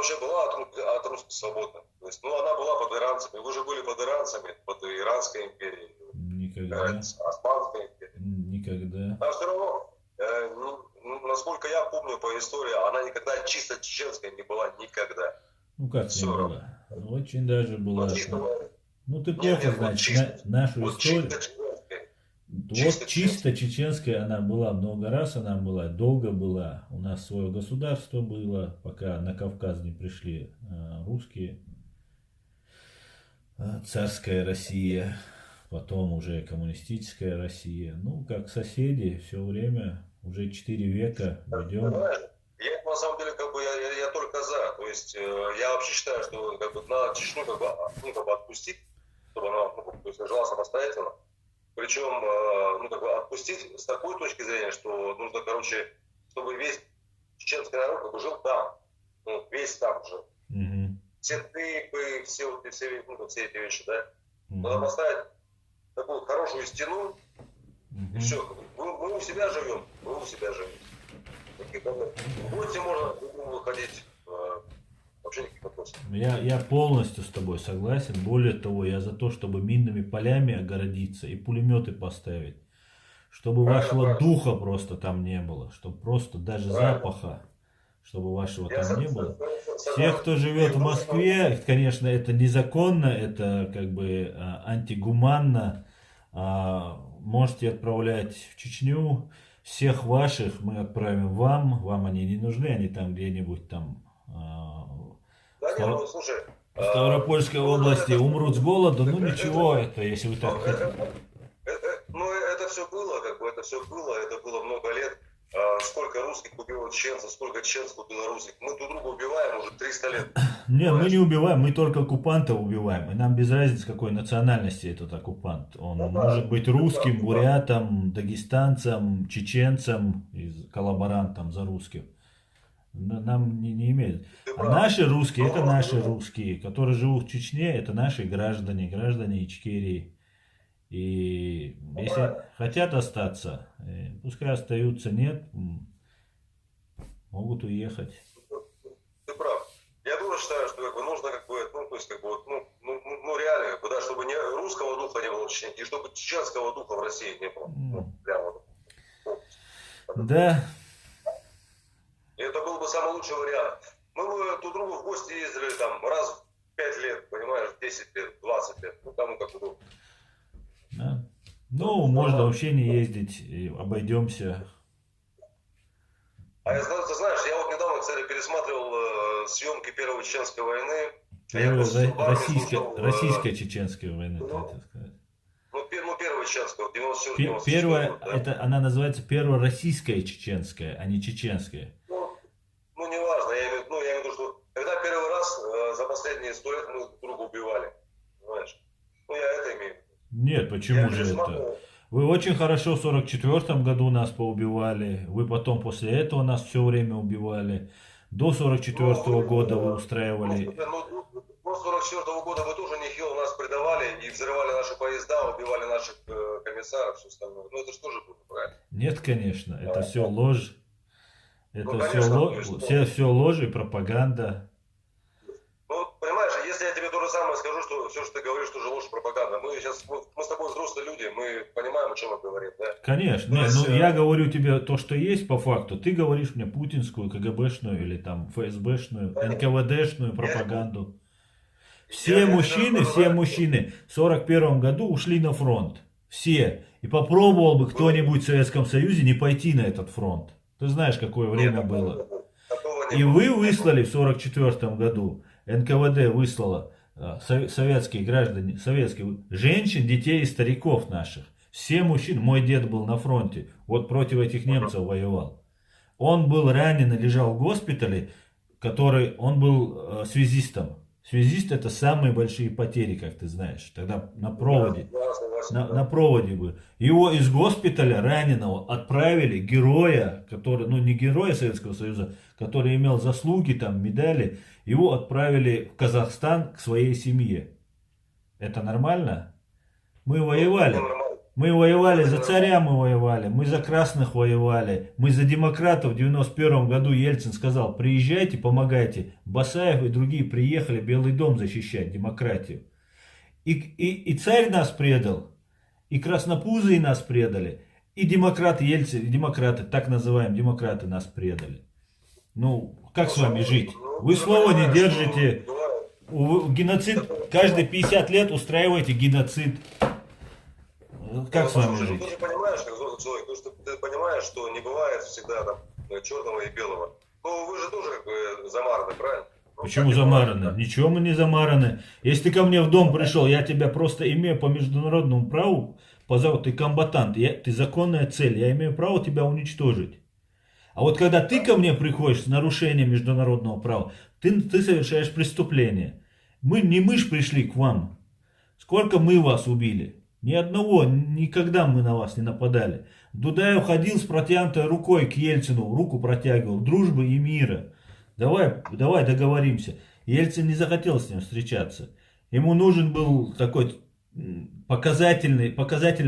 вообще была от русских свободна? То есть, ну, она была под иранцами. Вы же были под иранцами, под Иранской империей, Никогда. Османской империей. Никогда. А все равно, насколько я помню по истории, она никогда чисто чеченская не была никогда. Ну как не Все равно. была? Очень даже Вот была. чисто, Ну ты нет, плохо нет, вот знаешь чисто, нашу вот чисто историю. чеченская. Вот Чисто чеченская. чисто чеченская она была, много раз она была, долго была. У нас свое государство было, пока на Кавказ не пришли русские. Царская Россия, потом уже коммунистическая Россия. Ну, как соседи, все время, уже 4 века ведем. Понимаешь? Я на самом деле как бы я только за. То есть я вообще считаю, что как бы надо Чечню как бы отпустить, чтобы она то есть, жила самостоятельно. Причем как бы отпустить с такой точки зрения, что нужно, короче, чтобы весь чеченский народ как бы жил там. Ну, весь там жил. Угу. Все тыпы, все эти вещи, да. Угу. Надо поставить такую хорошую стену, Угу. и все. Мы у себя живем, мы у себя живем. В гости можно выходить, вообще никаких вопросов. Я полностью с тобой согласен. Более того, я за то, чтобы минными полями огородиться и пулеметы поставить. Чтобы вашего духа просто там не было. Чтобы просто даже запаха, чтобы вашего там не было. Всех, кто живет в Москве, конечно, это незаконно, это как бы антигуманно. Можете отправлять в Чечню. Всех ваших мы отправим вам они не нужны, они там где-нибудь там слушай, в Ставропольской области умрут с голоду. Ну ничего, это если вы так хотите. Ну это все было, как бы это было много лет. Сколько русских убило чеченцев, сколько чеченцев убило русских. Мы друг друга убиваем уже 300 лет. Нет, мы не убиваем, мы только оккупантов убиваем. И нам без разницы, какой национальности этот оккупант. Он может быть русским, бурятом, дагестанцем, чеченцем, коллаборантом за русских. Нам не имеет. А наши русские, это наши русские, которые живут в Чечне, это наши граждане, граждане Ичкерии. И если хотят остаться, пускай остаются, нет, могут уехать. Ты прав. Я тоже считаю, что как бы нужно как бы, то есть как бы реально, как бы, да, чтобы не русского духа не было в Чечне, и чтобы чеченского духа в России не было. Прямо. Да. И это был бы самый лучший вариант. Мы бы друг другу в гости ездили там раз в 5 лет, понимаешь, 10 лет, 20 лет. Ну там как бы. Да. Ну, можно вообще не ездить, обойдемся. А ты знаешь, я вот недавно, кстати, пересматривал съемки Первой Чеченской войны. Российско-чеченской войны, ты хотел сказать. Ну, Первая Чеченская, 94 Первая, год, да? это она называется Первая Российская Чеченская, а не Чеченская. Ну, неважно, я имею в виду, что когда первый раз за последние 100 лет мы друг друга убивали, понимаешь? Ну, я это имею в виду. Нет, почему же это? Вы очень хорошо в 44-м году нас поубивали, вы потом после этого нас все время убивали. До 44-го года вы устраивали... До 44-го года вы тоже нехило нас предавали и взрывали наши поезда, убивали наших комиссаров, все остальное. Ну, это же тоже было правильно. Нет, конечно, это все ложь. Это конечно, все ложь и пропаганда. Ну, понимаешь, если я тебе то же самое скажу, что все, что ты говоришь, тоже ложь и пропаганда. Мы с тобой взрослые люди, мы понимаем, о чем мы говорим, да? Конечно. Нет, я говорю тебе то, что есть по факту. Ты говоришь мне путинскую, КГБшную или там ФСБшную, НКВДшную пропаганду. Все мужчины в 41 году ушли на фронт. Все. И попробовал бы кто-нибудь в Советском Союзе не пойти на этот фронт. Ты знаешь, какое время было. И вы выслали в 44 году, НКВД выслала советские граждане, советские женщин, детей и стариков наших. Все мужчины, мой дед был на фронте, вот против этих немцев воевал. Он был ранен и лежал в госпитале, он был связистом. Связист — это самые большие потери, как ты знаешь. Тогда на проводе. На проводе бы. Его из госпиталя раненого отправили, героя, который, ну не героя Советского Союза, который имел заслуги, там, медали, его отправили в Казахстан к своей семье. Это нормально? Мы воевали. Мы воевали за царя, мы воевали, мы за красных воевали, мы за демократов. В 91 году Ельцин сказал, приезжайте, помогайте. Басаев и другие приехали Белый дом защищать, демократию. И царь нас предал, и краснопузые нас предали, и демократы Ельцин, и демократы, так называемые демократы нас предали. Ну, как с вами жить? Вы слова не держите. Геноцид, каждые 50 лет устраиваете геноцид. Как с вами жить? Ты же понимаешь, как взрослый человек, то, что ты понимаешь, что не бывает всегда там черного и белого. Ну, вы же тоже как бы замараны, правильно? Ну, Почему замараны? Ничего мы не замараны. Если ты ко мне в дом пришел, я тебя просто имею по международному праву, позову, ты комбатант, ты законная цель, я имею право тебя уничтожить. А вот когда ты ко мне приходишь с нарушением международного права, ты совершаешь преступление. Не мы ж пришли к вам. Сколько мы вас убили? Ни одного, никогда мы на вас не нападали. Дудаев ходил с протянутой рукой к Ельцину, руку протягивал, дружбы и мира. Давай договоримся. Ельцин не захотел с ним встречаться. Ему нужен был такой показательное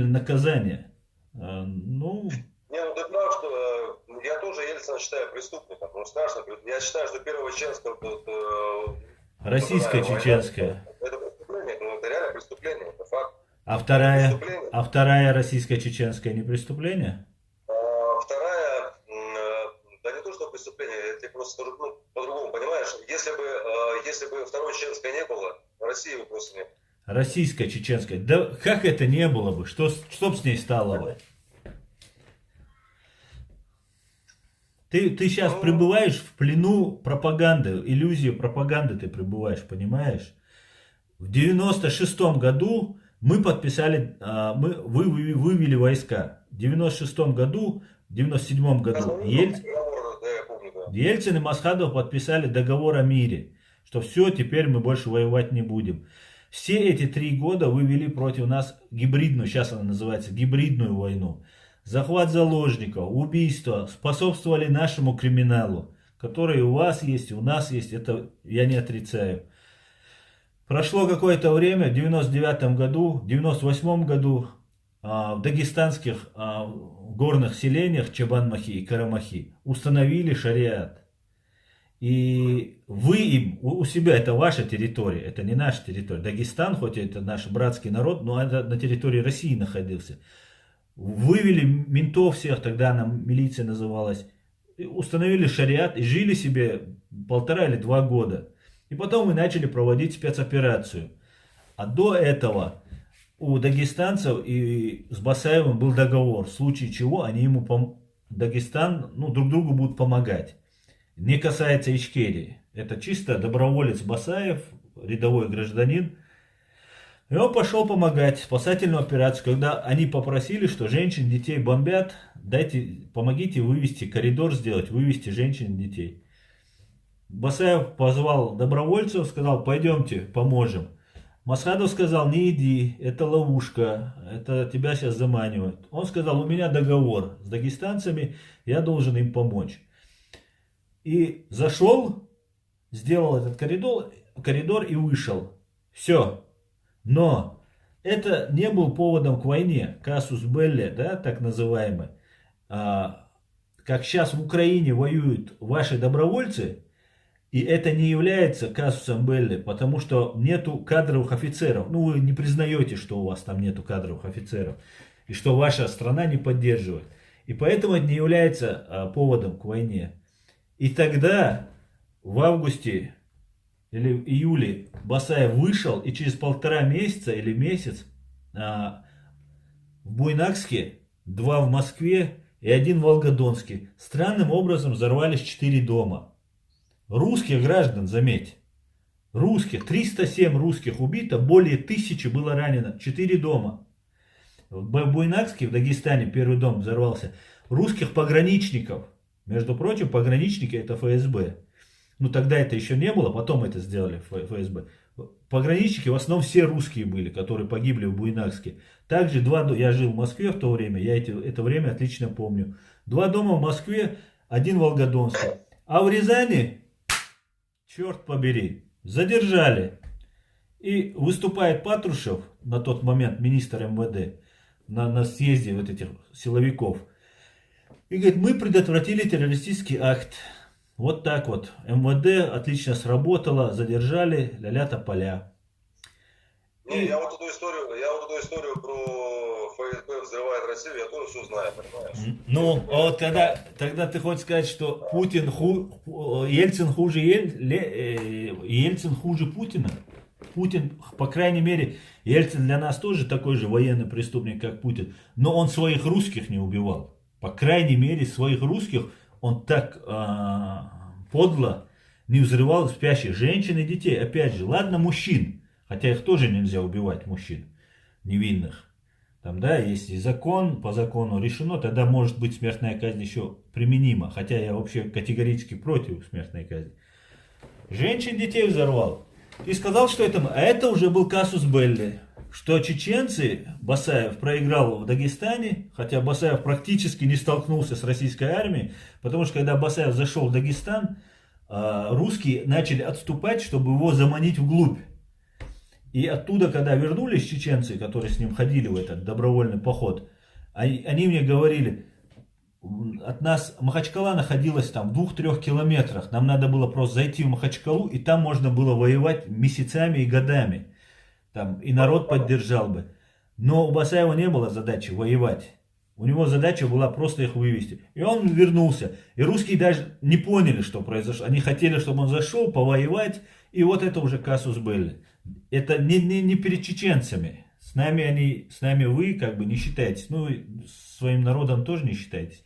наказание. Ну... Не, ну ты прав, что я тоже Ельцина считаю преступником. Ну, страшно. Я считаю, что первая чеченская... Российско-чеченская. Это преступление, ну это реально преступление, это факт. А вторая российско-чеченская не преступление? Вторая, да не то, что преступление, я тебе просто скажу, ну, по-другому, понимаешь, если бы второй чеченской не было, России бы просто не было. Российско-чеченская, да как это не было бы, что б с ней стало бы? Ты сейчас пребываешь в плену пропаганды, иллюзии пропаганды ты пребываешь, понимаешь? В 96 году мы подписали, вы вывели войска. В 96 году, в 97 году Ельцин и Масхадов подписали договор о мире, что все, теперь мы больше воевать не будем. Все эти 3 года вы вели против нас гибридную, сейчас она называется, гибридную войну. Захват заложников, убийства способствовали нашему криминалу, который у вас есть, у нас есть, это я не отрицаю. Прошло какое-то время, в 99 году, в 98 году в дагестанских горных селениях Чабан-Махи и Карамахи установили шариат. И вы им, у себя, это ваша территория, это не наша территория. Дагестан, хоть это наш братский народ, но это на территории России находился. Вывели ментов всех, тогда она милиция называлась, установили шариат и жили себе 1,5 или 2 года. И потом мы начали проводить спецоперацию. А до этого у дагестанцев и с Басаевым был договор, в случае чего они ему, Дагестан, друг другу будут помогать. Не касается Ичкерии. Это чисто доброволец Басаев, рядовой гражданин. И он пошел помогать спасательную операцию, когда они попросили, что женщин, детей бомбят, помогите вывести, коридор сделать, вывести женщин и детей. Басаев позвал добровольцев, сказал, пойдемте, поможем. Масхадов сказал, не иди, это ловушка, это тебя сейчас заманивают. Он сказал, у меня договор с дагестанцами, я должен им помочь. И зашел, сделал этот коридор и вышел. Все. Но это не был поводом к войне, казус белли, да, так называемый. Как сейчас в Украине воюют ваши добровольцы, и это не является казусом белли, потому что нету кадровых офицеров. Вы не признаете, что у вас там нету кадровых офицеров, и что ваша страна не поддерживает. И поэтому это не является поводом к войне. И тогда, в августе или июле, Басаев вышел, и через 1,5 месяца или месяц в Буйнакске, 2 в Москве и 1 в Волгодонске странным образом взорвались 4 дома. Русских граждан, заметь, русских, 307 русских убито, более 1000 было ранено, 4 дома. В Буйнакске, в Дагестане, первый дом взорвался, русских пограничников, между прочим, пограничники это ФСБ. Тогда это еще не было, потом это сделали ФСБ. Пограничники в основном все русские были, которые погибли в Буйнакске. Также я жил в Москве в то время, я это время отлично помню. 2 дома в Москве, 1 в Волгодонске. А в Рязани, черт побери, задержали. И выступает Патрушев, на тот момент министр МВД, на съезде вот этих силовиков. И говорит, мы предотвратили террористический акт. Вот так вот. МВД отлично сработало, задержали, ля-ля тополя. Не, я вот эту историю про ФСБ взрывает Россию, я тоже все знаю, понимаешь? Ну, а вот тогда ты хочешь сказать, что Ельцин хуже Ельцин хуже Путина? Путин, по крайней мере, Ельцин для нас тоже такой же военный преступник, как Путин, но он своих русских не убивал. По крайней мере, своих русских он так подло не взрывал спящих женщин и детей. Опять же, ладно, мужчин, хотя их тоже нельзя убивать, мужчин невинных. Там, да, есть и закон, по закону решено, тогда может быть смертная казнь еще применима. Хотя я вообще категорически против смертной казни. Женщин, детей взорвал. И сказал, что это уже был казус белли. Что чеченцы, Басаев проиграл в Дагестане, хотя Басаев практически не столкнулся с российской армией, потому что когда Басаев зашел в Дагестан, русские начали отступать, чтобы его заманить вглубь. И оттуда, когда вернулись чеченцы, которые с ним ходили в этот добровольный поход, они мне говорили, от нас Махачкала находилась там в 2-3 километрах, нам надо было просто зайти в Махачкалу, и там можно было воевать месяцами и годами. Там, и народ поддержал бы. Но у Басаева не было задачи воевать. У него задача была просто их вывести. И он вернулся. И русские даже не поняли, что произошло. Они хотели, чтобы он зашел, повоевать. И вот это уже казус белли. Это не перед чеченцами. С нами вы как бы не считаетесь. Ну, своим народом тоже не считаетесь.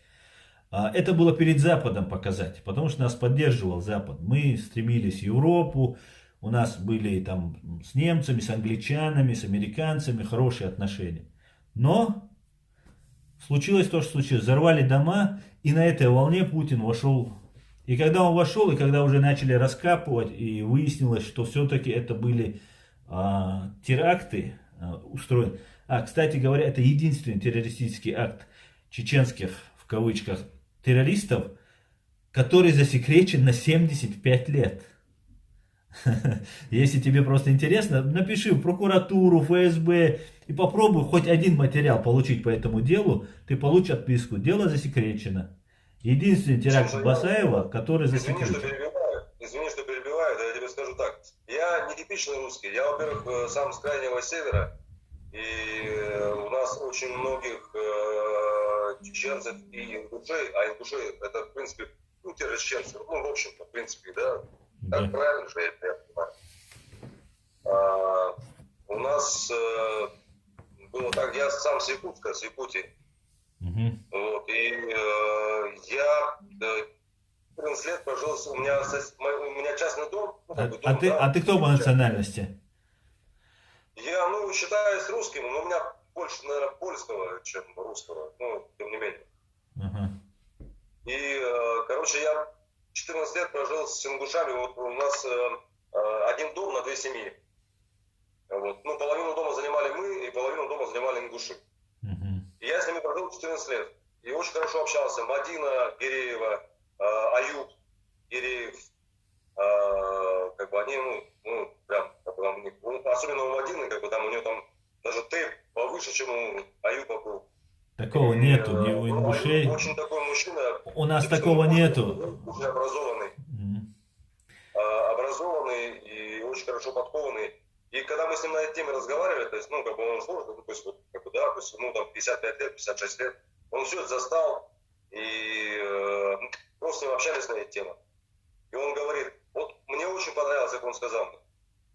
Это было перед Западом показать. Потому что нас поддерживал Запад. Мы стремились в Европу. У нас были там с немцами, с англичанами, с американцами хорошие отношения. Но случилось то, что случилось. Взорвали дома, и на этой волне Путин вошел. И когда он вошел, и когда уже начали раскапывать, и выяснилось, что все-таки это были теракты устроены. Кстати говоря, это единственный террористический акт чеченских, в кавычках, террористов, который засекречен на 75 лет. Если тебе просто интересно, напиши в прокуратуру, ФСБ и попробуй хоть один материал получить по этому делу, ты получишь отписку. Дело засекречено. Единственный теракт Басаева, который засекречен. Извини, что перебиваю, да я тебе скажу так. Я не типичный русский. Я, во-первых, сам с крайнего севера. И у нас очень многих чеченцев и ингушей, а ингушей это, в принципе, ну, те же чеченцы, ну, в общем-то, в принципе, да. Так правильно же я понимаю. У нас было так, я сам с Якутска, с Якутии. Вот, и я 14 лет прожил, у меня частный дом. Ты кто по национальности? Я, считаюсь русским, но у меня больше, наверное, польского, чем русского, тем не менее. И, я 14 лет прожил с ингушами, вот у нас один дом на 2 семьи. Вот. Половину дома занимали мы, и половину дома занимали ингуши. И я с ними прожил 14 лет. И очень хорошо общался. Мадина Гиреева, Аюб Гиреев, они, особенно у Мадины, там у нее там даже тейп повыше, чем у Аюба был. Такого нету, ни у ингушей. Очень такой мужчина. У нас такого нету. Очень образованный. Образованный и очень хорошо подкованный. И когда мы с ним на этой теме разговаривали, то есть, он сложный, там 55 лет, 56 лет, он все это застал, и просто с ним общались на эти темы. И он говорит, вот мне очень понравилось, как он сказал мне.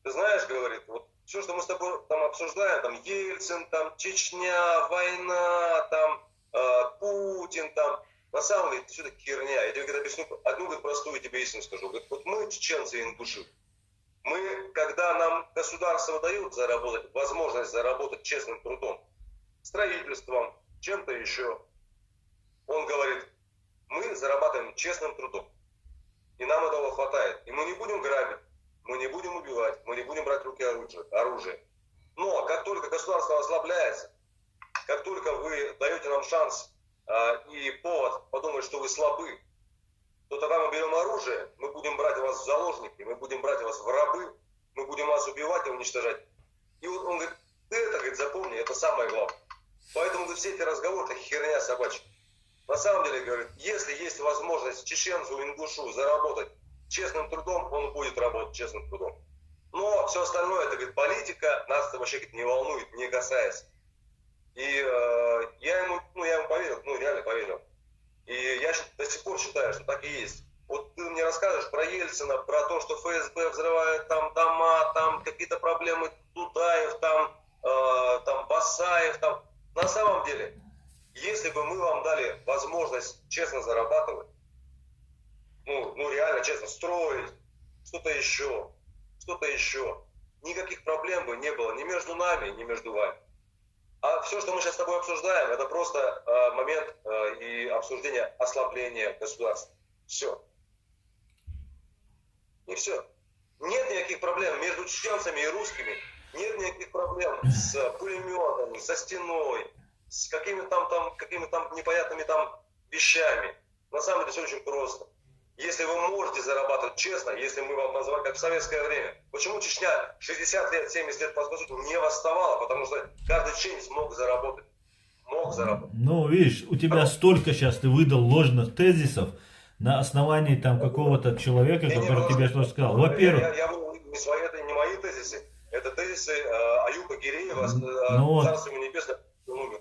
Ты знаешь, говорит, вот все, что мы с тобой там обсуждаем, там Ельцин, там Чечня, война, там Путин, там, на самом деле, это все это херня. Я тебе объясню, одну простую тебе истину скажу. Говорит, вот мы, чеченцы и ингуши, мы, когда нам государство дает заработать, возможность заработать честным трудом, строительством, чем-то еще, он говорит, мы зарабатываем честным трудом. И нам этого хватает. И мы не будем грабить, мы не будем убивать, мы не будем брать в руки оружие. Но как только государство ослабляется, как только вы даете нам шанс и повод подумать, что вы слабы, то тогда мы берем оружие, мы будем брать вас в заложники, мы будем брать вас в рабы, мы будем вас убивать и уничтожать. И вот он говорит, ты это, говорит, запомни, это самое главное. Поэтому все эти разговоры, это херня собачья. На самом деле, говорит, если есть возможность чеченцу, ингушу заработать честным трудом, он будет работать честным трудом. Но все остальное, это, говорит, политика, нас это вообще, говорит, не волнует, не касается. И я ему поверил, реально поверил. И я до сих пор считаю, что так и есть. Вот ты мне расскажешь про Ельцина, про то, что ФСБ взрывает там дома, там какие-то проблемы Дудаев, там Басаев, там. На самом деле, если бы мы вам дали возможность честно зарабатывать, реально честно строить, что-то еще, никаких проблем бы не было ни между нами, ни между вами. А все, что мы сейчас с тобой обсуждаем, это просто момент и обсуждение ослабления государства. Все. И все. Нет никаких проблем между чеченцами и русскими. Нет никаких проблем с пулеметами, со стеной, с какими-то непонятными вещами. На самом деле все очень просто. Если вы можете зарабатывать честно, если мы вам назвали, как в советское время. Почему Чечня 60 лет, 70 лет по сути не восставала? Потому что каждый чеченец мог заработать. Ну, видишь, у тебя столько сейчас ты выдал ложных тезисов на основании там какого-то человека, который тебе что сказал. Во-первых... Это не мои тезисы. Это тезисы Аюба Гиреева, Царство Небесное, он умер.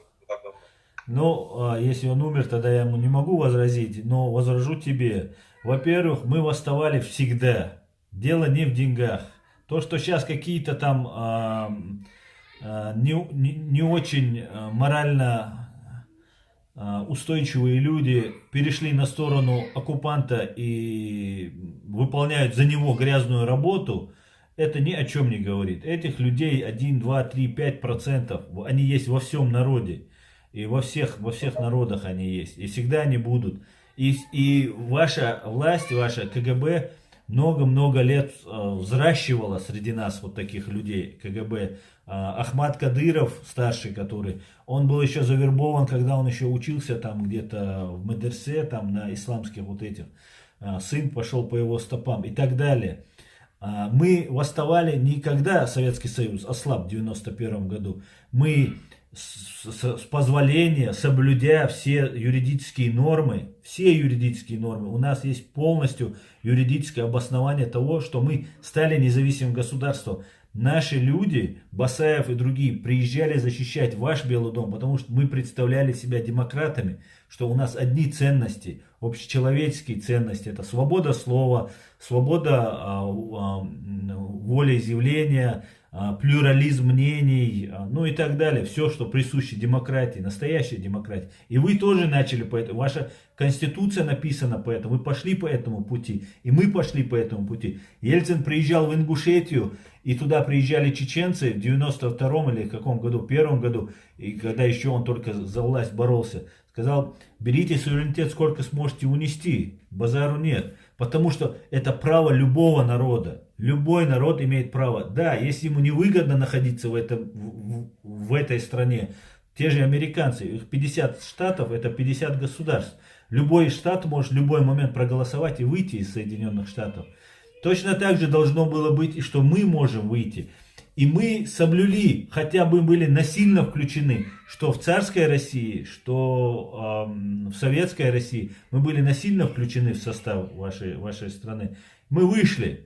Ну, если он умер, тогда я ему не могу возразить, но возражу тебе. Во-первых, мы восставали всегда. Дело не в деньгах. То, что сейчас какие-то там не очень морально устойчивые люди перешли на сторону оккупанта и выполняют за него грязную работу, это ни о чем не говорит. Этих людей 1, 2, 3, 5%, они есть во всем народе. И во всех народах они есть. И всегда они будут. И ваша власть, ваша КГБ много-много лет взращивала среди нас вот таких людей. КГБ. Ахмад Кадыров, старший который, он был еще завербован, когда он еще учился там где-то в медресе, там на исламских вот этих. Сын пошел по его стопам и так далее. Мы восставали не когда Советский Союз ослаб в 91 году. Мы с позволения, соблюдя все юридические нормы, у нас есть полностью юридическое обоснование того, что мы стали независимым государством. Наши люди, Басаев и другие, приезжали защищать ваш Белый дом, потому что мы представляли себя демократами, что у нас одни ценности, общечеловеческие ценности. Это свобода слова, свобода волеизъявления, плюрализм мнений, ну и так далее. Все, что присуще демократии, настоящей демократии. И вы тоже начали по этому. Ваша конституция написана по этому. Вы пошли по этому пути. И мы пошли по этому пути. Ельцин приезжал в Ингушетию, и туда приезжали чеченцы в 92-м или в каком году, в первом году, и когда еще он только за власть боролся. Сказал, берите суверенитет сколько сможете унести, базару нет. Потому что это право любого народа. Любой народ имеет право. Да, если ему невыгодно находиться в этой стране, те же американцы, их 50 штатов, это 50 государств. Любой штат может в любой момент проголосовать и выйти из Соединенных Штатов. Точно так же должно было быть и что мы можем выйти. И мы соблюли, хотя бы были насильно включены, что в царской России, что в советской России, мы были насильно включены в состав вашей страны. Мы вышли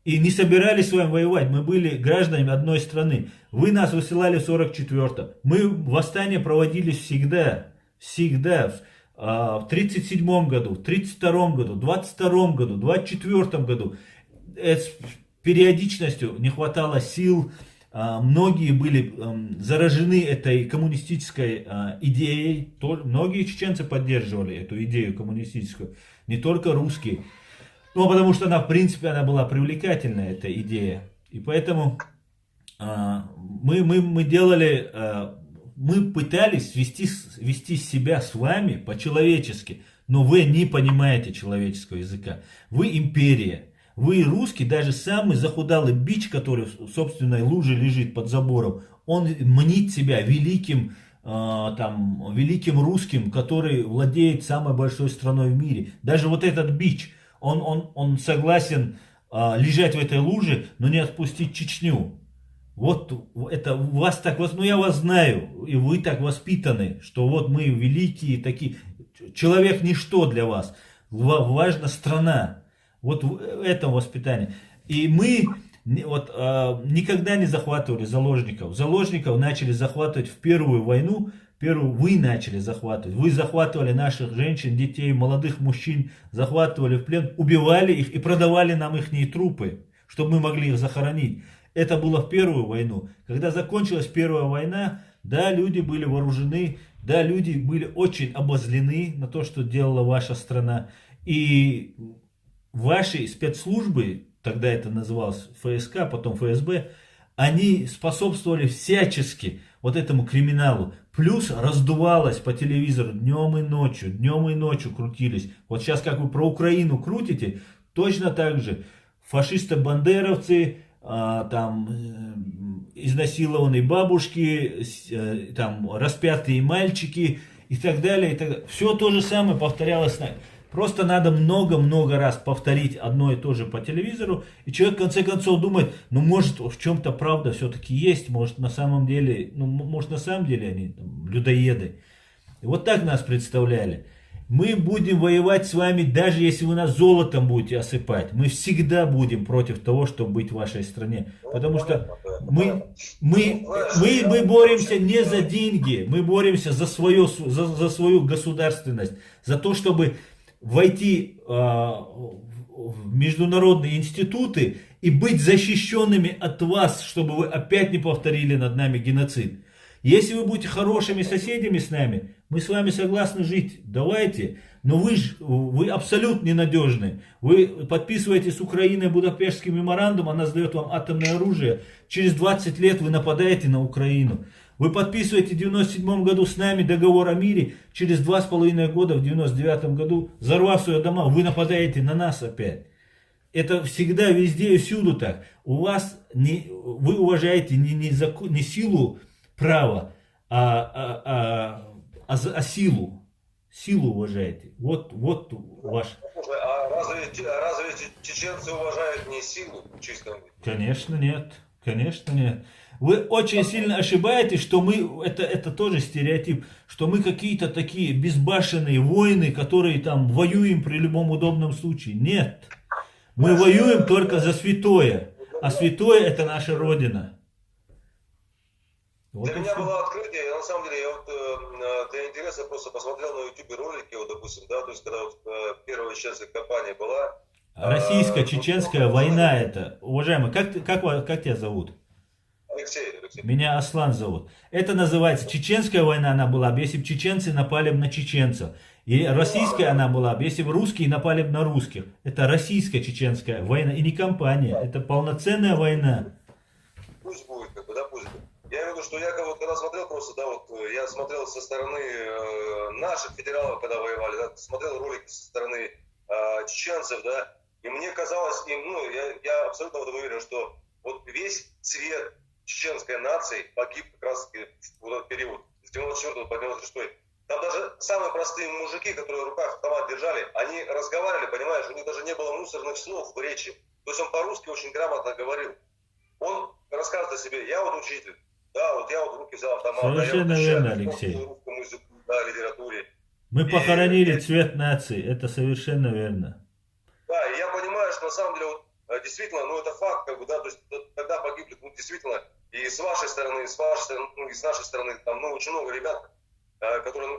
и не собирались с вами воевать. Мы были гражданами одной страны. Вы нас высылали в 44-м. Мы восстания проводили всегда. В 1937 году, в 1932 году, в 1922 году, в 1924 году. С периодичностью не хватало сил. Многие были заражены этой коммунистической идеей. Многие чеченцы поддерживали эту идею коммунистическую. Не только русские. Ну, потому что она, в принципе, она была привлекательная, эта идея. И поэтому мы пытались вести себя с вами по-человечески, но вы не понимаете человеческого языка. Вы империя. Вы русский, даже самый захудалый бич, который в собственной луже лежит под забором, он мнит себя великим русским, который владеет самой большой страной в мире. Даже вот этот бич, он согласен лежать в этой луже, но не отпустить Чечню. Вот это у вас так, ну я вас знаю, и вы так воспитаны, что вот мы великие такие. Человек ничто для вас. Важна страна. Вот в этом воспитании. И мы вот, никогда не захватывали заложников. Заложников начали захватывать в первую войну. Первую вы начали захватывать. Вы захватывали наших женщин, детей, молодых мужчин, захватывали в плен, убивали их и продавали нам их трупы, чтобы мы могли их захоронить. Это было в первую войну. Когда закончилась первая война, да, люди были вооружены, да, люди были очень обозлены на то, что делала ваша страна. И ваши спецслужбы, тогда это называлось ФСК, потом ФСБ, они способствовали всячески вот этому криминалу. Плюс раздувалось по телевизору днем и ночью крутились. Вот сейчас как вы про Украину крутите, точно так же фашисты-бандеровцы, там изнасилованные бабушки, там распятые мальчики и так далее, и так далее. Все то же самое повторялось с нами. Просто надо много-много раз повторить одно и то же по телевизору, и человек в конце концов думает, ну может в чем-то правда все-таки есть, может на самом деле, они там, людоеды. И вот так нас представляли. Мы будем воевать с вами, даже если вы нас золотом будете осыпать. Мы всегда будем против того, чтобы быть в вашей стране. Потому что мы боремся не за деньги, мы боремся за свою государственность, за то, чтобы войти в международные институты и быть защищенными от вас, чтобы вы опять не повторили над нами геноцид. Если вы будете хорошими соседями с нами, мы с вами согласны жить, давайте. Но вы абсолютно ненадежны. Вы подписываете с Украиной Будапештский меморандум, она сдает вам атомное оружие. Через 20 лет вы нападаете на Украину. Вы подписываете в 1997 году с нами договор о мире. Через 2,5 года, в 1999 году, взорвав свои дома, вы нападаете на нас опять. Это всегда, везде и всюду так. Вы уважаете не силу права, а силу. Силу уважаете. Вот ваш. А разве чеченцы уважают не силу в чистом виде? Конечно нет. Конечно нет. Вы очень сильно ошибаетесь, что мы, это тоже стереотип, что мы какие-то такие безбашенные воины, которые там воюем при любом удобном случае. Нет. Мы воюем только за святое. А святое это наша Родина. Вот для меня было открытие, на самом деле, я вот для интереса просто посмотрел на YouTube ролики, вот, допустим, да, то есть когда вот первая чеченская кампания была. Российско-чеченская война это. Уважаемый, как тебя зовут? Алексей. Меня Аслан зовут. Это называется чеченская война, она была бы, если бы чеченцы напали на чеченцев. И российская она была бы, если бы русские напали бы на русских. Это российско-чеченская война и не кампания. Это полноценная война. Пусть будет, пусть будет. Я имею в виду, что я когда смотрел просто, да, вот я смотрел со стороны наших федералов, когда воевали, да, смотрел ролики со стороны чеченцев, да, и мне казалось, я абсолютно в этом уверен, что вот весь цвет чеченской нации погиб как раз в этот период, с 94 по 96. Там даже самые простые мужики, которые в руках автомат держали, они разговаривали, понимаешь, у них даже не было мусорных слов в речи. То есть он по-русски очень грамотно говорил. Он рассказывает о себе, я вот учитель, да, вот я вот в руки взял автомат. Совершенно верно, Алексей. Русскому языку, да, литературе. Мы похоронили цвет нации, это совершенно верно. Да, и я понимаю, что на самом деле вот, действительно, это факт, как бы, да, то есть тогда погибли, действительно, и с вашей стороны, и с вашей стороны, и с нашей стороны, там, очень много ребят, которые,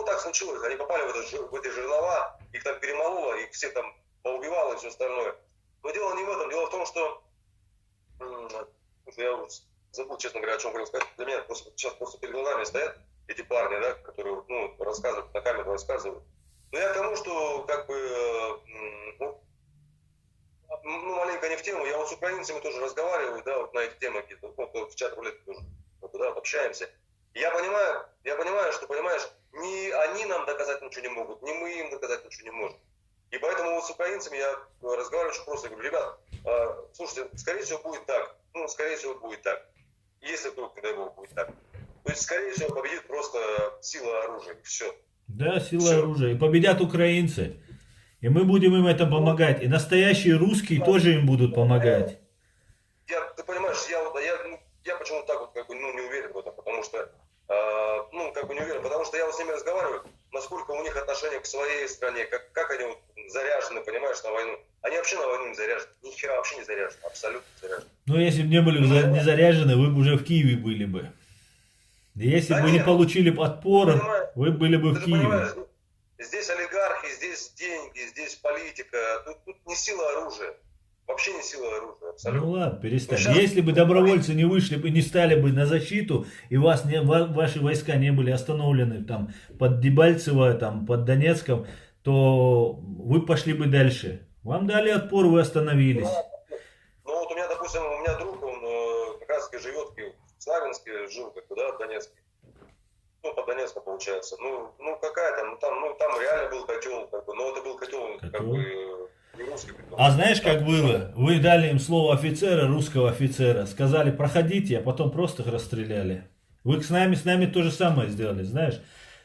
так случилось, они попали в эти жернова, их там перемололо, их всех там поубивало и все остальное. Но дело не в этом, дело в том, что, я забыл, честно говоря, о чем хотел сказать, для меня сейчас просто перед глазами стоят эти парни, да, которые, рассказывают, на камеру рассказывают. Но я к тому, что, как бы, маленько не в тему, я вот с украинцами тоже разговариваю, да, вот на эти темы какие-то, в чат рулетке тоже, да, общаемся. И я понимаю, что, понимаешь, ни они нам доказать ничего не могут, ни мы им доказать ничего не можем. И поэтому вот с украинцами я разговариваю очень просто, я говорю, ребят, слушайте, скорее всего будет так, будет так, если вдруг, не дай бог, будет так. То есть, скорее всего, победит просто сила оружия, и все. Да, сила оружия, и победят украинцы. И мы будем им это помогать. И настоящие русские тоже им будут помогать. Я ты понимаешь, я почему-то так вот, как бы, ну, не уверен в этом, потому что, ну, как бы не уверен, потому что я вот с ними разговариваю, насколько у них отношение к своей стране, как они вот заряжены, понимаешь, на войну. Они вообще на войну не заряжены, ни хера вообще не заряжены, абсолютно не заряжены. Ну, если бы не были не заряжены, вы бы уже в Киеве были бы. Если бы вы не получили бы отпора, вы были бы в Киеве. Здесь олигархи, здесь деньги, здесь политика. Тут не сила оружия. Вообще не сила оружия. Абсолютно. Ну ладно, перестань. Сейчас... Если бы добровольцы не вышли бы, не стали бы на защиту, и ваши войска не были остановлены там под Дебальцево, там под Донецком, то вы пошли бы дальше. Вам дали отпор, вы остановились. Ну вот у меня, допустим, друг, он как раз таки живет в Славянске, жил как бы, да, в Донецке. Ну, по Донецку получается. Ну какая там, там реально был котел, как бы, но это был котел, как бы, не русский котел. А знаешь, как было? Вы дали им слово офицера, русского офицера, сказали, проходите, а потом просто их расстреляли. Вы с нами то же самое сделали, знаешь.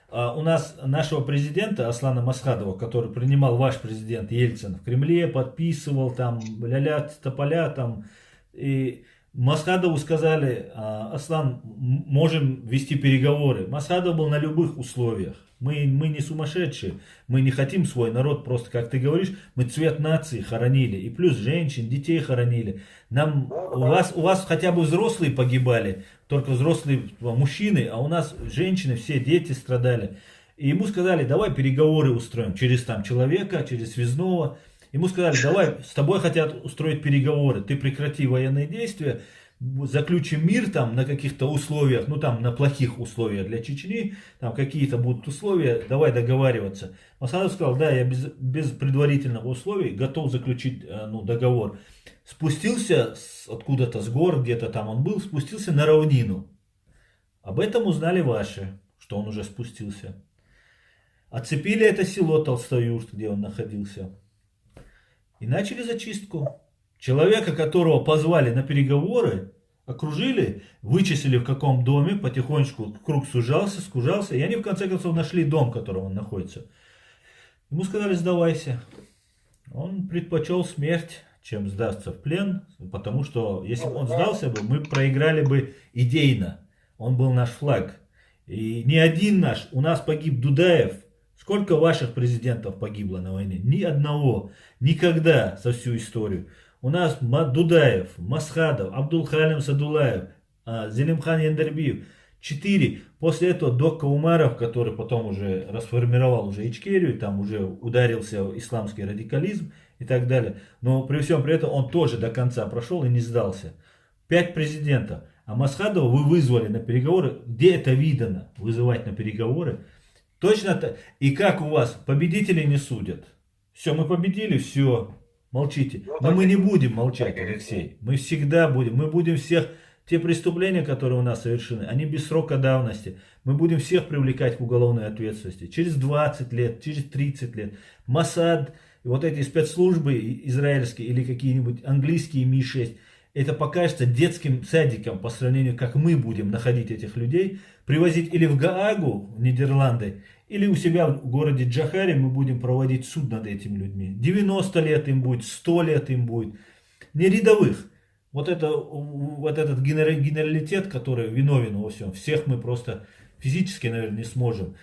У нас нашего президента Аслана Масхадова, который принимал ваш президент Ельцин в Кремле, подписывал там ля-ля, тополя там, и Масхадову сказали, Аслан, можем вести переговоры. Масхадов был на любых условиях. Мы не сумасшедшие, мы не хотим свой народ просто, как ты говоришь, мы цвет нации хоронили. И плюс женщин, детей хоронили. У вас хотя бы взрослые погибали, только взрослые мужчины, а у нас женщины, все дети страдали. И ему сказали, давай переговоры устроим через там человека, через связного. Ему сказали, давай, с тобой хотят устроить переговоры, ты прекрати военные действия, заключим мир там на каких-то условиях, ну там на плохих условиях для Чечни, там какие-то будут условия, давай договариваться. Масхадов сказал, да, я без предварительного условия готов заключить договор. Спустился откуда-то с гор, где-то там он был, спустился на равнину. Об этом узнали ваши, что он уже спустился. Оцепили это село Толстоюрт, где он находился. И начали зачистку. Человека, которого позвали на переговоры, окружили, вычислили в каком доме, потихонечку круг скужался, и они в конце концов нашли дом, в котором он находится. Ему сказали, сдавайся. Он предпочел смерть, чем сдаться в плен, потому что если бы он сдался бы, мы проиграли бы идейно. Он был наш флаг. И не один наш, у нас погиб Дудаев. Сколько ваших президентов погибло на войне? Ни одного. Никогда за всю историю. У нас Дудаев, Масхадов, Абдулхалим Садулаев, Зелимхан Яндербиев. 4. После этого Докка Умаров, который потом уже расформировал уже Ичкерию, там уже ударился исламский радикализм и так далее. Но при всем при этом он тоже до конца прошел и не сдался. 5 президентов. А Масхадова вы вызвали на переговоры. Где это видано? Вызывать на переговоры? Точно так. И как у вас? Победителей не судят. Все, мы победили, все. Молчите. Но мы не будем молчать, Алексей. Мы всегда будем. Мы будем всех... Те преступления, которые у нас совершены, они без срока давности. Мы будем всех привлекать к уголовной ответственности. Через 20 лет, через 30 лет. Моссад, вот эти спецслужбы израильские или какие-нибудь английские Ми-6, это покажется детским садиком по сравнению, как мы будем находить этих людей, привозить или в Гаагу, в Нидерланды, или у себя в городе Джахаре мы будем проводить суд над этими людьми. 90 лет им будет, 100 лет им будет. Не рядовых. Вот этот генералитет, который виновен во всем, всех мы просто физически, наверное, не сможем.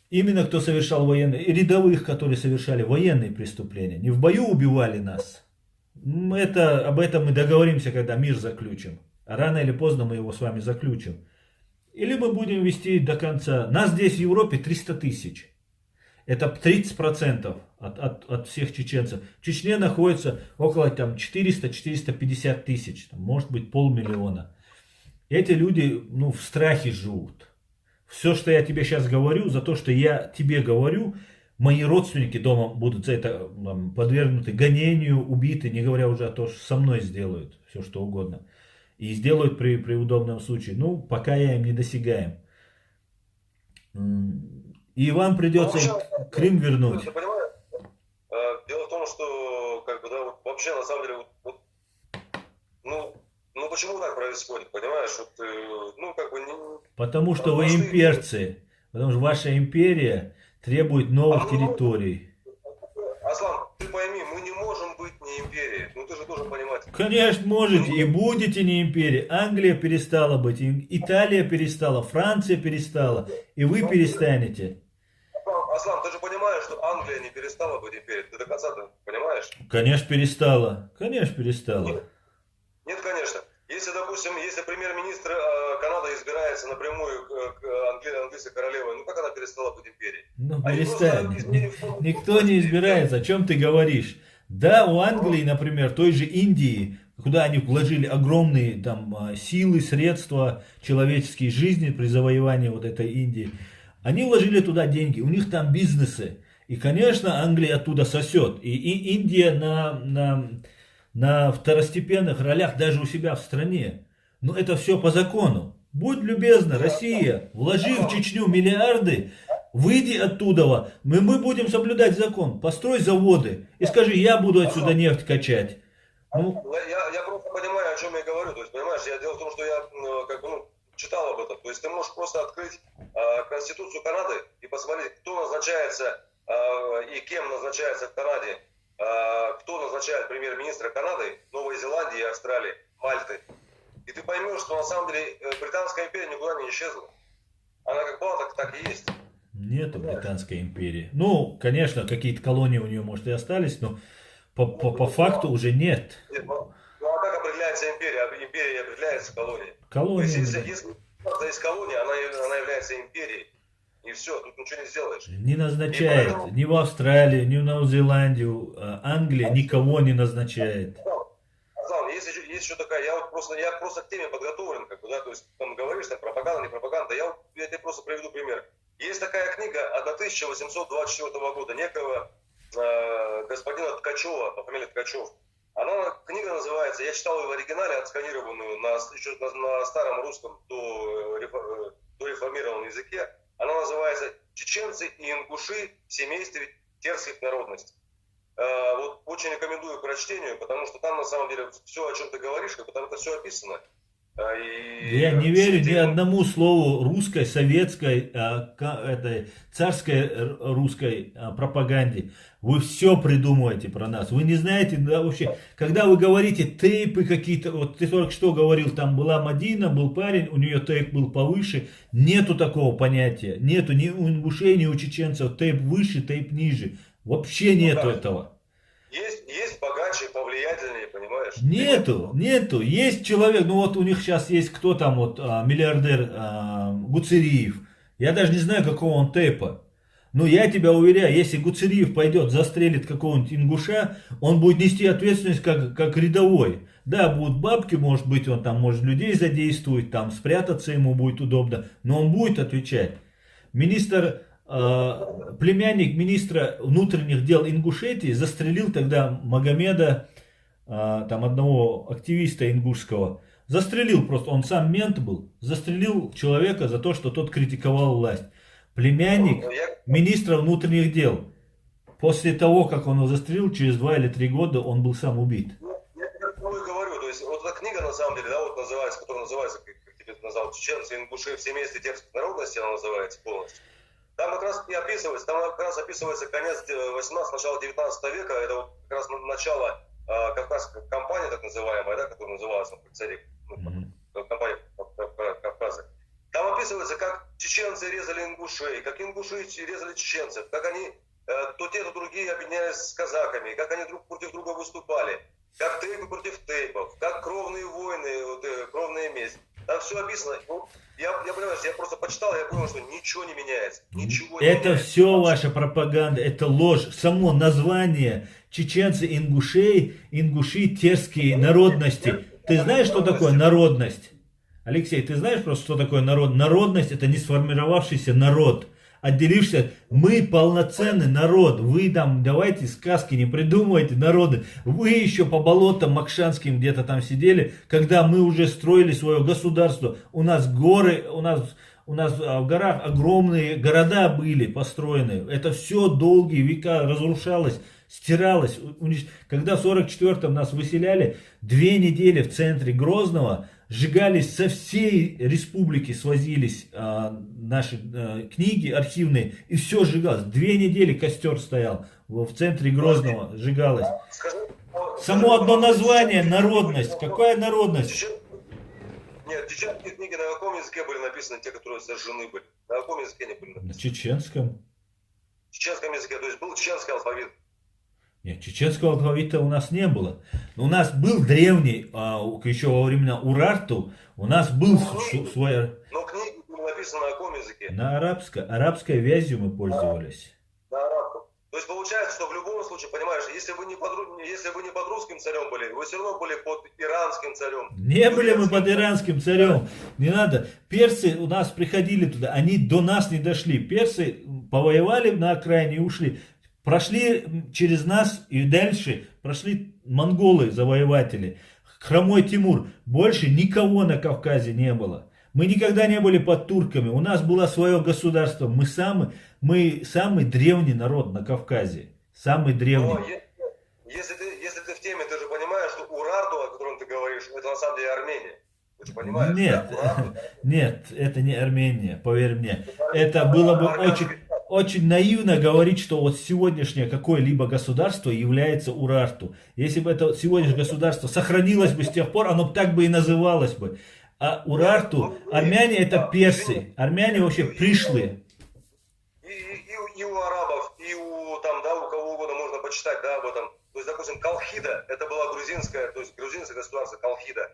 Именно кто совершал военные, и рядовых, которые совершали военные преступления. Не в бою убивали нас. Об этом мы договоримся, когда мир заключим. А рано или поздно мы его с вами заключим. Или мы будем вести до конца. Нас здесь в Европе 300 тысяч. Это 30% от всех чеченцев. В Чечне находится около 400-450 тысяч. Может быть 500 000. Эти люди в страхе живут. Все, что я тебе сейчас говорю, за то, что я тебе говорю, мои родственники дома будут за это подвергнуты гонению, убиты, не говоря уже о том, что со мной сделают все, что угодно. И сделают при удобном случае. Пока я им не досягаем. И вам придется Крым вернуть. Ты понимаешь? Дело в том, что вообще на самом деле почему так происходит, понимаешь? Потому что вы имперцы. Потому что ваша империя требует новых территорий. Аслан, ты пойми, мы не можем быть не империей. Ты же должен понимать. Конечно, можете и будете не империей. Англия перестала быть, Италия перестала, Франция перестала, и вы перестанете. Аслан, ты же понимаешь, что Англия не перестала быть империей. Ты до конца понимаешь? Конечно, перестала. Конечно, перестала. Нет, конечно. Если, допустим, если премьер-министр Канады избирается напрямую к английской королевой, ну как она перестала быть империей? Ну, Они перестань. просто изменили форму Никто не власти. избирается. О чем ты говоришь? Да, у Англии, например, той же Индии, куда они вложили огромные там силы, средства, человеческие жизни при завоевании вот этой Индии, они вложили туда деньги, у них там бизнесы. И, конечно, Англия оттуда сосет. И Индия на второстепенных ролях даже у себя в стране. Но это все по закону. Будь любезна, Россия, вложи в Чечню миллиарды, выйди оттуда, мы будем соблюдать закон, построй заводы и скажи, я буду отсюда нефть качать. Ну, Я просто понимаю, о чем я говорю. То есть, понимаешь, дело в том, что я как бы, читал об этом. То есть ты можешь просто открыть Конституцию Канады и посмотреть, кто назначается и кем назначается в Канаде, кто назначает премьер-министра Канады, Новой Зеландии, Австралии, Мальты. И ты поймешь, что на самом деле Британская империя никуда не исчезла. Она как была, так и есть. нету Британской империи. Ну, конечно, какие-то колонии у нее, может, и остались, но по факту уже нет. Ну а как определяется империя? Империя определяется колонией. Колонии. То есть, если есть колония, она является империей. И все, тут ничего не сделаешь. Не назначает ни в Австралию, ни в Новую Зеландию. Англия никого не назначает. Есть еще такая, я просто к теме подготовлен, как бы, да, то есть там говоришь, там пропаганда, не пропаганда, я тебе просто приведу пример. Есть такая книга 1824 года некого господина Ткачева, по фамилии Ткачев. Книга называется, я читал ее в оригинале, отсканированную еще на старом русском до реформированном языке. Она называется «Чеченцы и ингуши в семействе терских народностей». Вот очень рекомендую к прочтению, потому что там на самом деле все, о чем ты говоришь, как бы там это все описано. Я не верю ни одному слову русской, советской, этой царской русской пропаганде. Вы все придумываете про нас. Вы не знаете, да, вообще, когда вы говорите тейпы какие-то, вот ты только что говорил, там была Мадина, был парень, у нее тейп был повыше. Нету такого понятия. Нету ни у ингушей, ни у чеченцев тейп выше, тейп ниже. Вообще нету этого. Есть богаче, повлиятельнее, понимаешь? Нету. Есть человек, ну вот у них сейчас есть кто там, вот миллиардер Гуцериев. Я даже не знаю, какого он тейпа. Но я тебя уверяю, если Гуцериев пойдет, застрелит какого-нибудь ингуша, он будет нести ответственность как рядовой. Да, будут бабки, может быть, он там, может, людей задействует, там спрятаться ему будет удобно, но он будет отвечать. Племянник министра внутренних дел Ингушетии застрелил тогда Магомеда, там одного активиста ингушского. Застрелил просто, он сам мент был, застрелил человека за то, что тот критиковал власть. Племянник министра внутренних дел. После того, как он его застрелил, через 2 или 3 года он был сам убит. Я говорю, то есть вот эта книга на самом деле, да, вот называется, которая называется, как тебе назвал, «Чеченцы и ингуши в семействе терских народностей», она называется полностью. Там как раз описывается конец 18 начало 19 века, это вот как раз начало Кавказской кампании, так называемая, да, которая называлась царик, компания Кавказа. Там описывается, как чеченцы резали ингушей, как ингуши резали чеченцев, как они, то те, то другие объединялись с казаками, как они друг против друга выступали, как тейпы против тейпов, как кровные войны, вот, кровная месть. Там все описано. Я понимаю, я просто почитал, я понял, что ничего не меняется. Это все ваша пропаганда, это ложь. Само название чеченцы, ингуши терские народности. Ты знаешь, что такое народность? Алексей, ты знаешь просто, что такое народ? Народность — это не сформировавшийся народ. Отделившись, мы полноценный народ. Вы там, давайте сказки не придумывайте, народы. Вы еще по болотам Макшанским где-то там сидели, когда мы уже строили свое государство. У нас горы, у нас в горах огромные города были построены. Это все долгие века разрушалось, стиралось. Когда в 44-м нас выселяли, 2 недели в центре Грозного сжигались со всей республики, свозились наши книги архивные, и все сжигалось. 2 недели костер стоял в центре Грозного, сжигалось. Скажи, Само одно название, народность. Какая народность? Нет, чеченские книги на каком языке были написаны, те, которые сожжены были? На каком языке они были написаны? На чеченском. В чеченском языке, то есть был чеченский алфавит. Нет, чеченского алфавита у нас не было. У нас был древний, еще во времена Урарту, у нас был свой... Но книги были написаны на каком языке? На арабском. Арабской вязью мы пользовались. На арабском. То есть получается, что в любом случае, понимаешь, если вы не под русским царем были, вы все равно были под иранским царем. Не были мы под иранским царем. Не надо. Персы у нас приходили туда, они до нас не дошли. Персы повоевали на окраине и ушли. Прошли через нас и дальше прошли монголы, завоеватели. Хромой Тимур. Больше никого на Кавказе не было. Мы никогда не были под турками. У нас было свое государство. Мы самый древний народ на Кавказе. Самый древний. Но если ты в теме, ты же понимаешь, что Урарту, о котором ты говоришь, это на самом деле Армения. Ты же понимаешь? Нет, да? нет, это не Армения, поверь мне. Это было бы очень наивно говорить, что вот сегодняшнее какое-либо государство является Урарту. Если бы это сегодняшнее государство сохранилось бы с тех пор, оно так бы и называлось бы. А Урарту, армяне это персы, армяне вообще пришлые. И у арабов, и у там, да, у кого угодно можно почитать, да, об этом. То есть, допустим, Колхида, это была грузинское государство Колхида.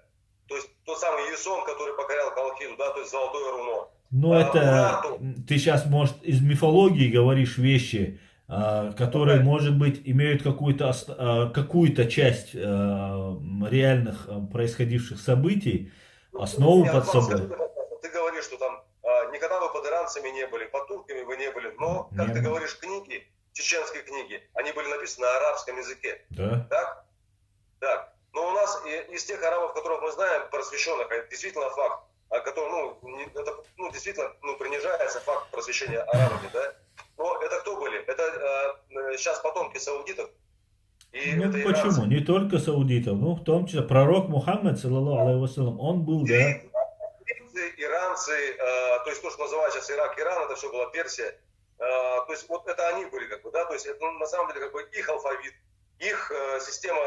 То есть тот самый Ясон, который покорял Колхиду, да, то есть золотое руно. Ну это ты сейчас, может, из мифологии говоришь вещи, которые, может быть, имеют какую-то часть реальных происходивших событий, основу под собой. Ты говоришь, что там никогда вы под иранцами не были, под турками вы не были, но, как ты говоришь, книги, чеченские книги, они были написаны на арабском языке. Да. Так? Так. Но у нас из тех арабов, которых мы знаем, просвещенных, это действительно факт, который, действительно, принижается факт просвещения арабами, да? Но это кто были? Это сейчас потомки саудитов. И ну это почему? иранцы. Не только саудитов, в том числе пророк Мухаммад, саллаллаху алейхи вассалям, он был, да. Иранцы, то есть то, что называют сейчас Ирак, Иран, это все была Персия. То есть вот это они были, как бы, да, то есть это на самом деле как бы их алфавит, их система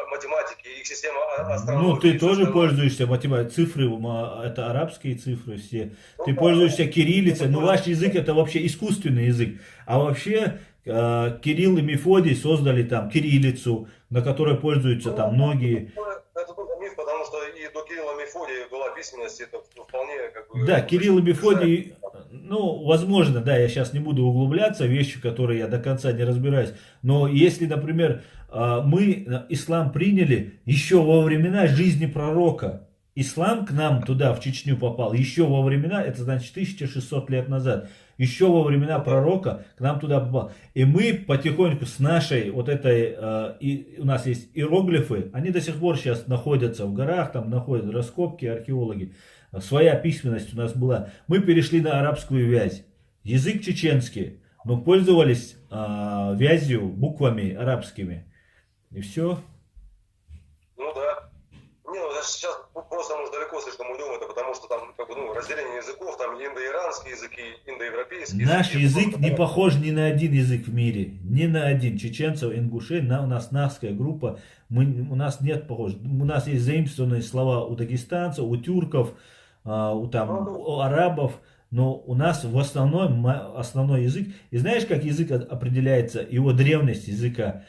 математики, их система астрономии. Ну, ты тоже пользуешься математикой, цифры, это арабские цифры все. Ты пользуешься кириллицей, но ваш язык это вообще искусственный язык. А вообще Кирилл и Мефодий создали там кириллицу, на которой пользуются там многие. Это только миф, потому что и до Кирилла и Мефодия была письменность, это вполне как бы... Да, Кирилл и Мефодий, ну, возможно, да, я сейчас не буду углубляться, вещи, которые я до конца не разбираюсь, но если, например, мы ислам приняли еще во времена жизни пророка, ислам к нам туда, в Чечню попал, еще во времена, это значит 1600 лет назад, еще во времена пророка к нам туда попал. И мы потихоньку с нашей вот этой, у нас есть иероглифы, они до сих пор сейчас находятся в горах, там находят раскопки, археологи. Своя письменность у нас была. Мы перешли на арабскую вязь. Язык чеченский, но пользовались вязью, буквами арабскими. И все. Ну да. Не, ну сейчас просто мы далеко слишком уйдем, это потому что там как бы, разделение языков, там индоиранский язык и индоевропейский. Наш язык не похож ни на один язык в мире. Ни на один. Чеченцев, ингушей, у нас навская группа. У нас нет похожих. У нас есть заимствованные слова у дагестанцев, у тюрков, у арабов. Но у нас в основном основной язык. И знаешь, как язык определяется, его древность языка?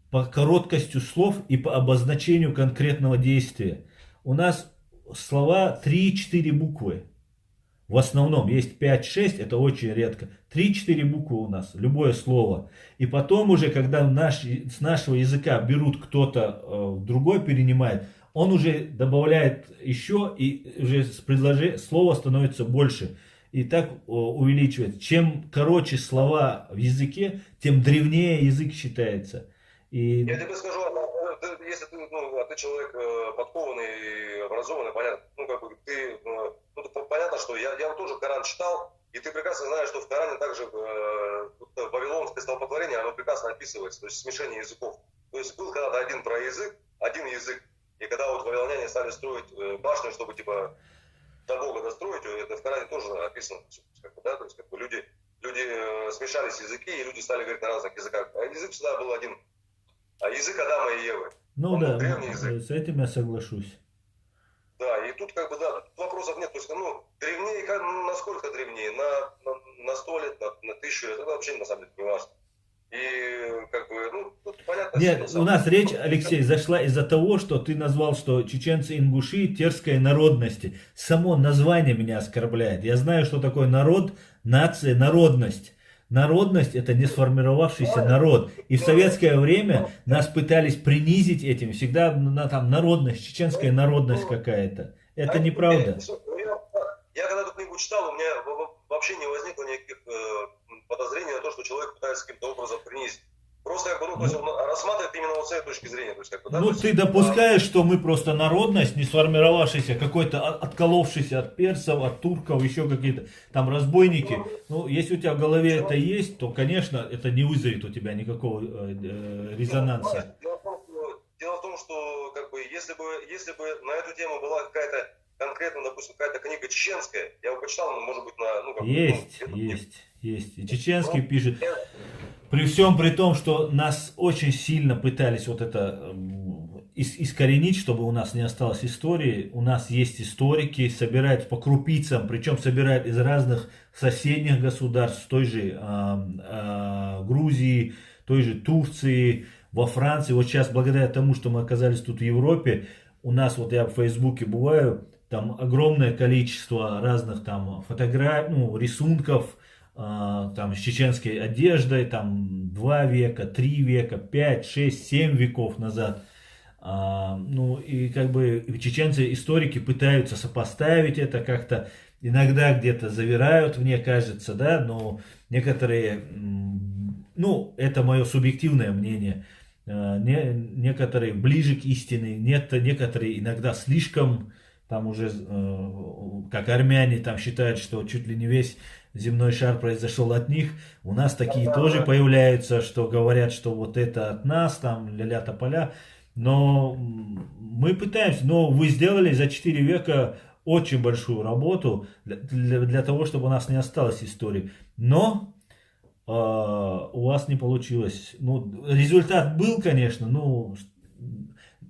По короткости слов и по обозначению конкретного действия. У нас слова 3-4 буквы. В основном есть 5-6, это очень редко. 3-4 буквы у нас, любое слово. И потом уже, когда с нашего языка берут кто-то другой, перенимает, он уже добавляет еще, и уже слово становится больше. И так увеличивается. Чем короче слова в языке, тем древнее язык считается. И... Я тебе скажу, если ты человек подкованный и образованный, понятно, понятно, что я тоже Коран читал, и ты прекрасно знаешь, что в Коране также вавилонское столпотворение, оно прекрасно описывается, то есть смешение языков. То есть был когда-то один язык, и когда вот вавилоняне стали строить башню, чтобы типа до Бога достроить, это в Коране тоже описано, да, то есть как бы люди смешались языки, и люди стали говорить на разных языках, а язык всегда был один. язык Адама и Евы. Ну Он да, древний язык. с этим я соглашусь. Да, и тут как бы, да, тут вопросов нет. То есть, ну, древнее, насколько древнее? На 100 лет, на 1000 лет, это вообще на самом деле не важно. И как бы, ну, тут понятно. Нет, у нас речь, Алексей, зашла из-за того, что ты назвал, что чеченцы-ингуши терской народности. Само название меня оскорбляет. Я знаю, что такое народ, нация, народность. Народность — это не сформировавшийся народ. И в советское время нас пытались принизить этим. Всегда там народность, чеченская народность какая-то. Это неправда. Я когда эту книгу читал, у меня вообще не возникло никаких подозрений на то, что человек пытается каким-то образом принизить. Просто как бы, то есть он рассматривает именно вот с этой точки зрения. То есть, как бы, да, Ну, ты допускаешь, что мы просто народность, не сформировавшийся, какой-то отколовшийся от персов, от турков, еще какие-то там разбойники. Ну, если у тебя в голове это есть, то, конечно, это не вызовет у тебя никакого резонанса. Дело в том, что как бы, если бы на эту тему была какая-то конкретно, допустим, какая-то книга чеченская, я бы почитал, может быть, на... Ну, как есть. И чеченский пишет. При всем при том, что нас очень сильно пытались вот это искоренить, чтобы у нас не осталось истории. У нас есть историки, собирают по крупицам, причем собирают из разных соседних государств, той же Грузии, той же Турции, во Франции. Вот сейчас, благодаря тому, что мы оказались тут в Европе, у нас, вот я в Фейсбуке бываю, там огромное количество разных там фотографий, ну, рисунков, там с чеченской одеждой, там 2 века, 3 века, 5, 6, 7 веков назад. Ну и как бы чеченцы, историки пытаются сопоставить это как-то, иногда где-то завирают, мне кажется, да, но некоторые, ну это мое субъективное мнение, некоторые ближе к истине, некоторые иногда слишком, там уже, как армяне там считают, что чуть ли не весь земной шар произошел от них. У нас такие тоже появляются, что говорят, что вот это от нас, там ля-ля тополя. Но мы пытаемся, но вы сделали за 4 века очень большую работу для того, чтобы у нас не осталось истории. Но у вас не получилось. Ну, результат был, конечно, но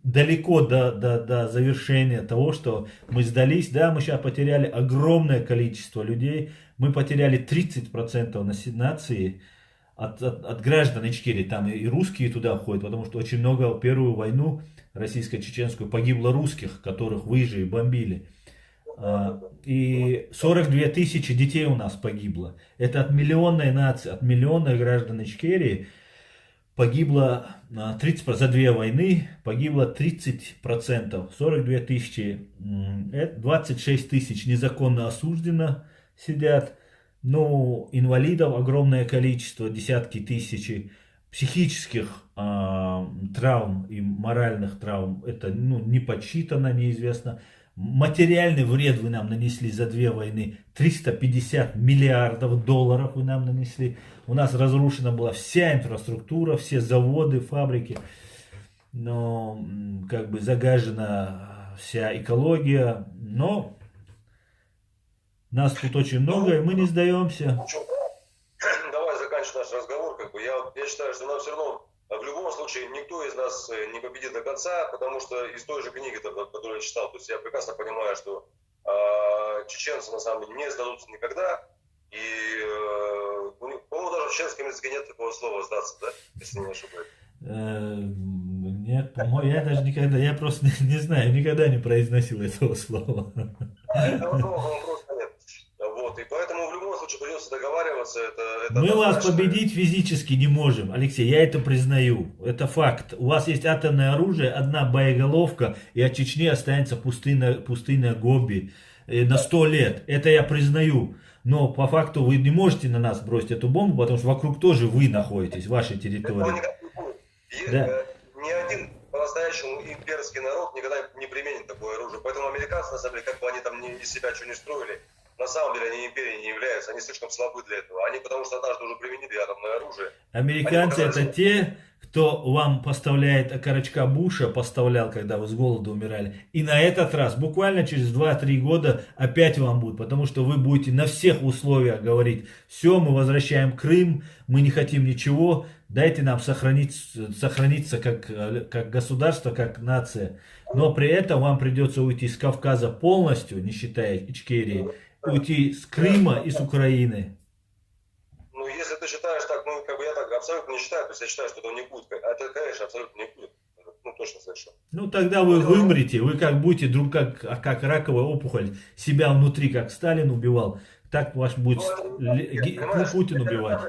далеко до завершения того, что мы сдались. Да, мы сейчас потеряли огромное количество людей. Мы потеряли 30% нации от граждан Ичкерии. Там и русские туда входят, потому что очень много в Первую войну российско-чеченскую погибло русских, которых выжили, бомбили. И 42 тысячи детей у нас погибло. Это от миллионной нации, от миллионных граждан Ичкерии погибло 30%, за 2 войны погибло 30%. 42 тысячи, 26 тысяч незаконно осуждено сидят. Ну, инвалидов огромное количество, десятки тысяч. Психических травм и моральных травм, это не подсчитано, неизвестно. Материальный вред вы нам нанесли за 2 войны. 350 миллиардов долларов вы нам нанесли. У нас разрушена была вся инфраструктура, все заводы, фабрики. Но как бы загажена вся экология. Но нас тут очень много, и мы не сдаемся. Давай заканчивать наш разговор. Как бы я считаю, что нам все равно в любом случае никто из нас не победит до конца, потому что из той же книги, которую я читал, то есть я прекрасно понимаю, что чеченцы на самом деле не сдадутся никогда. И, по-моему, даже в чеченском языке нет такого слова «сдаться», да? Если не ошибаюсь. Нет, по-моему, я даже никогда, я просто не знаю, никогда не произносил этого слова. Этого слова просто нет. Вот, и поэтому в любом случае придется договариваться. Мы вас победить физически не можем, Алексей, я это признаю. Это факт. У вас есть атомное оружие, одна боеголовка, и от Чечни останется пустыня Гоби на 100 лет. Это я признаю. Но по факту вы не можете на нас бросить эту бомбу, потому что вокруг тоже вы находитесь, вашей территории. Да. Ни один по-настоящему имперский народ никогда не применит такое оружие. Поэтому американцы, на самом деле, как бы они там из себя что не строили, на самом деле они империей не являются, они слишком слабы для этого. Они потому что однажды уже применили атомное оружие. Американцы это те, кто вам поставляет окорочка Буша, поставлял, когда вы с голоду умирали. И на этот раз, буквально через 2-3 года, опять вам будет. Потому что вы будете на всех условиях говорить: все, мы возвращаем Крым, мы не хотим ничего, дайте нам сохраниться как государство, как нация. Но при этом вам придется уйти с Кавказа полностью, не считая Ичкерии, уйти с Крыма и с Украины. Ну, если ты считаешь так, ну, как бы я так абсолютно не считаю, то есть я считаю, что этого не будет. А это, конечно, абсолютно не будет. Ну, точно совершенно. Ну, тогда вы вымрете, вы как будете друг как раковая опухоль, себя внутри, как Сталин убивал, так ваш будет Путин убивать.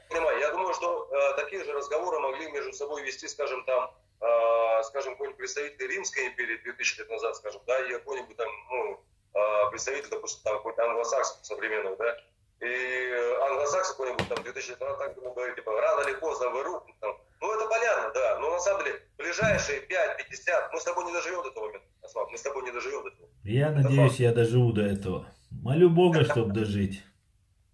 Понимаю, я думаю, что такие же разговоры могли между собой вести, скажем, там, скажем, какой-нибудь представитель Римской империи 2000 лет назад, скажем, да, и какой-нибудь там, ну, представитель, допустим, там, какой-то англосакс современный, да, и англосакс какой-нибудь там 2000 лет назад, так говорит, типа, рано или поздно вы рухнете там. Ну, это понятно, да, но на самом деле, ближайшие 5-50, мы с тобой не доживем до этого момента, Аслан, мы с тобой не доживем до этого. Я надеюсь, я доживу до этого. Молю Бога, чтобы дожить.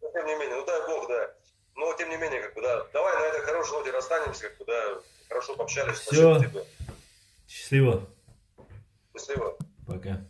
Тем не менее, ну дай Бог, да. Но тем не менее, как бы, да, давай на этой хорошей ноте расстанемся, как бы, да, хорошо пообщались. Все, счастливо. Счастливо. Пока.